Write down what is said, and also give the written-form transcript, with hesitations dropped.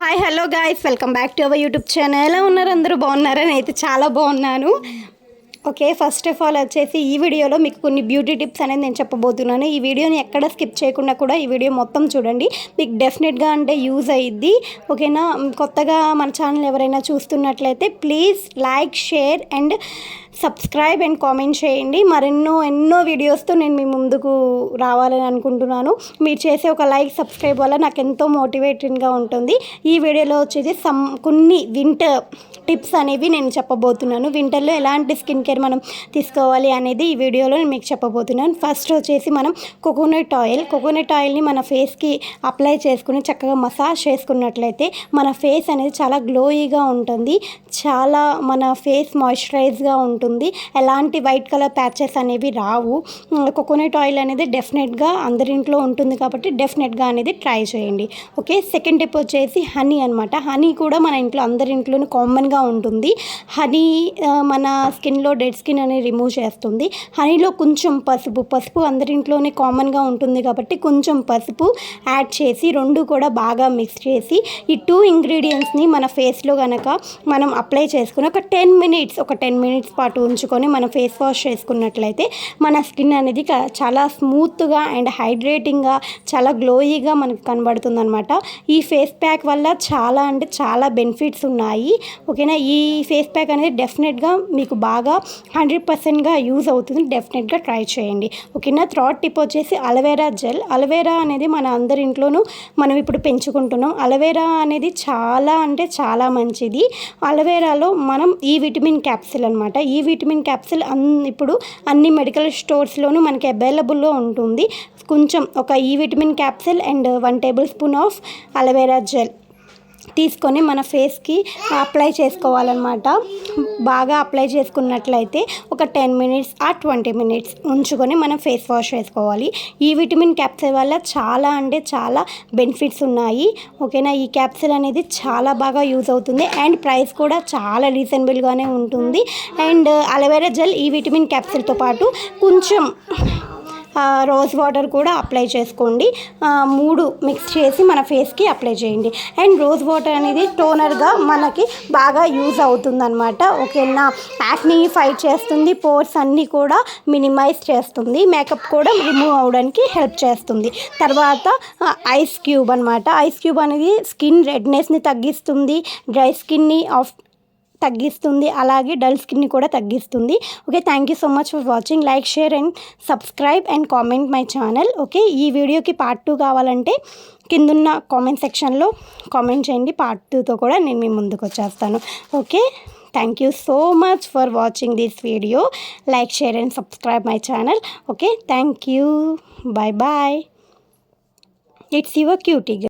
Hi hello guys, welcome back to our YouTube channel. ఎలా ఉన్నారు? అందరూ బాగున్నారా? నేనైతే చాలా బాగున్నాను. ఓకే, ఫస్ట్ ఆఫ్ ఆల్ వచ్చేసి ఈ వీడియోలో మీకు కొన్ని బ్యూటీ టిప్స్ అనేది నేను చెప్పబోతున్నాను. ఈ వీడియోని ఎక్కడ స్కిప్ చేయకుండా కూడా ఈ వీడియో మొత్తం చూడండి. మీకు డెఫినెట్గా అంటే యూజ్ అయ్యిద్ది. ఓకేనా? కొత్తగా మన ఛానల్ ఎవరైనా చూస్తున్నట్లయితే please like, share and subscribe and comment చేయండి. ఎన్నో వీడియోస్తో నేను మీ ముందుకు రావాలని అనుకుంటున్నాను. మీరు చేసే ఒక లైక్, సబ్స్క్రైబ్ వల్ల నాకు ఎంతో మోటివేటింగ్గా ఉంటుంది. ఈ వీడియోలో వచ్చేసి కొన్ని వింటర్ టిప్స్ అనేవి నేను చెప్పబోతున్నాను. వింటర్లో ఎలాంటి స్కిన్ కేర్ మనం తీసుకోవాలి అనేది ఈ వీడియోలో నేను మీకు చెప్పబోతున్నాను. ఫస్ట్ వచ్చేసి మనం కోకోనట్ ఆయిల్ని మన ఫేస్కి అప్లై చేసుకుని చక్కగా మసాజ్ చేసుకున్నట్లయితే మన ఫేస్ అనేది చాలా గ్లోయిగా ఉంటుంది. చాలా మన ఫేస్ మాయిశ్చరైజ్గా ఉంటుంది. ఎలాంటి వైట్ కలర్ ప్యాచెస్ అనేవి రావు. కోకోనట్ ఆయిల్ అనేది డెఫినెట్గా అందరింట్లో ఉంటుంది కాబట్టి డెఫినెట్గా అనేది ట్రై చేయండి. ఓకే, సెకండ్ టిప్ వచ్చేసి హనీ అనమాట. హనీ కూడా మన ఇంట్లో అందరింట్లోనూ కామన్గా ఉంటుంది. హనీ మన స్కిన్లో డెడ్ స్కిన్ అనేది రిమూవ్ చేస్తుంది. హనీలో కొంచెం పసుపు అందరింట్లోనే కామన్గా ఉంటుంది కాబట్టి కొంచెం పసుపు యాడ్ చేసి రెండు కూడా బాగా మిక్స్ చేసి ఈ 2 ఇంగ్రీడియంట్స్ని మన ఫేస్లో కనుక మనం అప్లై చేసుకుని ఒక 10 మినిట్స్ పాటు ఉంచుకొని మనం ఫేస్ వాష్ చేసుకున్నట్లయితే మన స్కిన్ అనేది చాలా స్మూత్గా అండ్ హైడ్రేటింగ్గా చాలా గ్లోయీగా మనకు కనబడుతుంది అనమాట. ఈ ఫేస్ ప్యాక్ వల్ల చాలా బెనిఫిట్స్ ఉన్నాయి. ఓకేనా? ఈ ఫేస్ ప్యాక్ అనేది డెఫినెట్గా మీకు బాగా 100%గా యూజ్ అవుతుంది. డెఫినెట్గా ట్రై చేయండి. ఓకేనా? థర్డ్ టిప్ వచ్చేసి అలోవెరా జెల్. అలోవెరా అనేది మన అందరి ఇంట్లోనూ మనం ఇప్పుడు పెంచుకుంటున్నాం. అలోవెరా అనేది చాలా మంచిది. అలోవెరాలో మనం ఈ విటమిన్ క్యాప్సిల్ అనమాట. ఈ విటమిన్ క్యాప్సిల్ ఇప్పుడు అన్ని మెడికల్ స్టోర్స్లోనూ మనకి అవైలబుల్లో ఉంటుంది. కొంచెం ఒక ఈ vitamin capsule and 1 table spoon of aloe vera gel తీసుకొని మన ఫేస్కి అప్లై చేసుకోవాలన్నమాట. బాగా అప్లై చేసుకున్నట్లయితే ఒక 10 మినిట్స్ ఆ 20 మినిట్స్ ఉంచుకొని మనం ఫేస్ వాష్ చేసుకోవాలి. ఈ విటమిన్ క్యాప్సిల్ వల్ల చాలా బెనిఫిట్స్ ఉన్నాయి. ఓకేనా? ఈ క్యాప్సిల్ అనేది చాలా బాగా యూజ్ అవుతుంది అండ్ ప్రైస్ కూడా చాలా రీజనబుల్గానే ఉంటుంది. అండ్ అలోవెరా జెల్ ఈ విటమిన్ క్యాప్సిల్తో పాటు కొంచెం రోజ్ వాటర్ కూడా అప్లై చేసుకోండి. 3 మిక్స్ చేసి మన ఫేస్కి అప్లై చేయండి. అండ్ రోజ్ వాటర్ అనేది టోనర్గా మనకి బాగా యూజ్ అవుతుందన్నమాట. ఓకేనా? యాక్ని ఫైట్ చేస్తుంది, పోర్స్ అన్నీ కూడా మినిమైజ్ చేస్తుంది, మేకప్ కూడా రిమూవ్ అవ్వడానికి హెల్ప్ చేస్తుంది. తర్వాత ఐస్ క్యూబ్ అనమాట. ఐస్ క్యూబ్ అనేది స్కిన్ రెడ్నెస్ని తగ్గిస్తుంది, డ్రై స్కిన్ని తగ్గిస్తుంది, అలాగే డల్ స్కిన్ని కూడా తగ్గిస్తుంది. Okay, thank you so much for watching. Like, share and subscribe and comment my channel. Okay, ఈ వీడియోకి పార్ట్ 2 కావాలంటే కిందున్న కామెంట్ సెక్షన్లో కామెంట్ చేయండి. పార్ట్ 2తో కూడా నేను మీ ముందుకు వచ్చేస్తాను. Okay, thank you so much for watching this video. Like, share and subscribe my channel. Okay, thank you. Bye. It's your cutie girl.